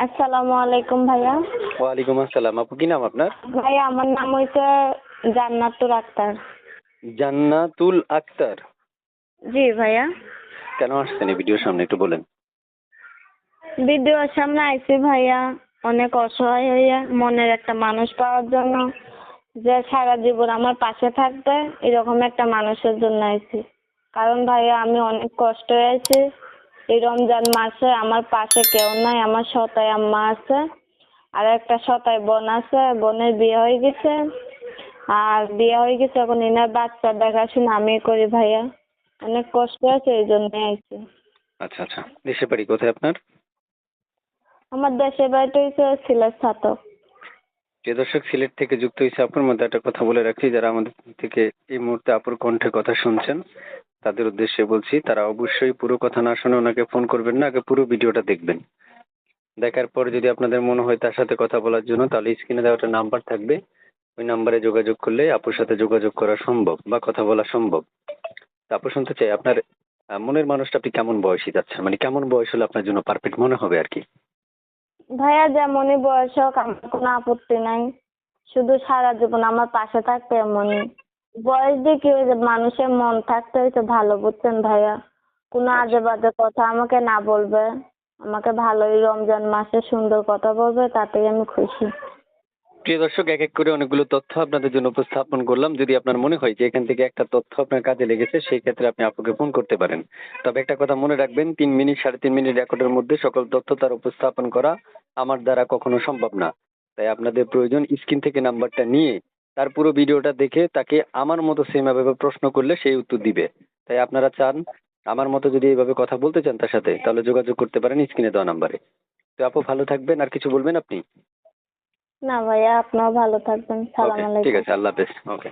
আসসালামু আলাইকুম ভাইয়া। ওয়ালাইকুম আসসালাম। আপু কি নাম আপনার? ভাইয়া আমার নাম হইছে জান্নাতুল আক্তার। জান্নাতুল আক্তার। জি ভাইয়া। কেন আসছেন এই ভিডিওর সামনে একটু বলেন। ভিডিওর সামনে আইছি ভাইয়া অনেক অসহায় হইয়া মনের একটা মানুষ পাওয়ার জন্য, যে সারা জীবন আমার পাশে থাকবে এরকম একটা মানুষের জন্য আইছি। কারণ ভাইয়া আমি অনেক কষ্ট হয়েছি। এই রমজান মাসে আমার পাশে কেউ নাই, আমার সতাই আম্মা আছে আর একটা সতাই বোন আছে, বোনের বিয়ে হয়ে গেছে। এখন এনার বাচ্চা দেখাশোনা আমি করি ভাইয়া। অনেক কষ্ট আছে এই জন্য আইছি। আচ্ছা আচ্ছা, দেশের বাড়ি কোথায় আপনার? আমার দেশের বাড়িটা হচ্ছে সিলেট ছাতক। যে দর্শক সিলেট থেকে যুক্ত হয়েছে আপনার মধ্যে একটা কথা বলে রাখি, যারা আমাদের থেকে এই মুহূর্তে আপুর কণ্ঠে কথা শুনছেন তাদের উদ্দেশ্যে বলছি, তারা অবশ্যই পুরো কথা না শুনে ওনাকে ফোন করবেন না, আগে পুরো ভিডিওটা দেখবেন। দেখার পর যদি আপনাদের মনে হয় তার সাথে কথা বলার জন্য, তাহলে স্ক্রিনে দেওয়া একটা নাম্বার থাকবে, ওই নাম্বারে যোগাযোগ করলে আপুর সাথে যোগাযোগ করা সম্ভব বা কথা বলা সম্ভব। তারপর শুনতে চাই আপনার মনের মানুষটা আপনি কেমন বয়সী যাচ্ছেন, মানে কেমন বয়স হলে আপনার জন্য পারফেক্ট মনে হবে আর কি? ভাইয়া যেমনই বয়স হোক আমার কোনো আপত্তি নাই, শুধু সারা জীবন আমার পাশে থাকতে এমনই। বয়স দিয়ে কি হয়েছে, মানুষের মন থাকতে হয়েছে ভালো, বুঝছেন ভাইয়া। কোনো আজে বাজে কথা আমাকে না বলবে, আমাকে ভালোই রমজান মাসে সুন্দর কথা বলবে, তাতেই আমি খুশি। প্রিয় দর্শক, এক এক করে অনেকগুলো তথ্য আপনাদের জন্য উপস্থাপন করলাম। যদি আপনার মনে হয় যে এখান থেকে একটা তথ্য আপনার কাজে লেগেছে, সেই ক্ষেত্রে আপনি আপুকে ফোন করতে পারেন। তবে একটা কথা মনে রাখবেন, 3 মিনিট 3.5 মিনিট রেকর্ডের মধ্যে সকল তথ্য তার উপস্থাপন করা আমার দ্বারা কখনো সম্ভব না। তাই আপনাদের প্রয়োজন স্ক্রিন থেকে নাম্বারটা নিয়ে তার পুরো ভিডিওটা দেখে তাকে আমার মতো সেম ভাবে প্রশ্ন করলে সেই উত্তর দিবে। তাই আপনারা চান আমার মতো যদি এইভাবে কথা বলতে চান তার সাথে, তাহলে যোগাযোগ করতে পারেন স্ক্রিনে দেওয়া নাম্বারে। তো আপু ভালো থাকবেন, আর কিছু বলবেন আপনি? না ভাইয়া, আপনিও ভালো থাকবেন। সালাম ওকে, ঠিক আলাইকুম। আছে, আল্লাহ হাফেজ। ওকে।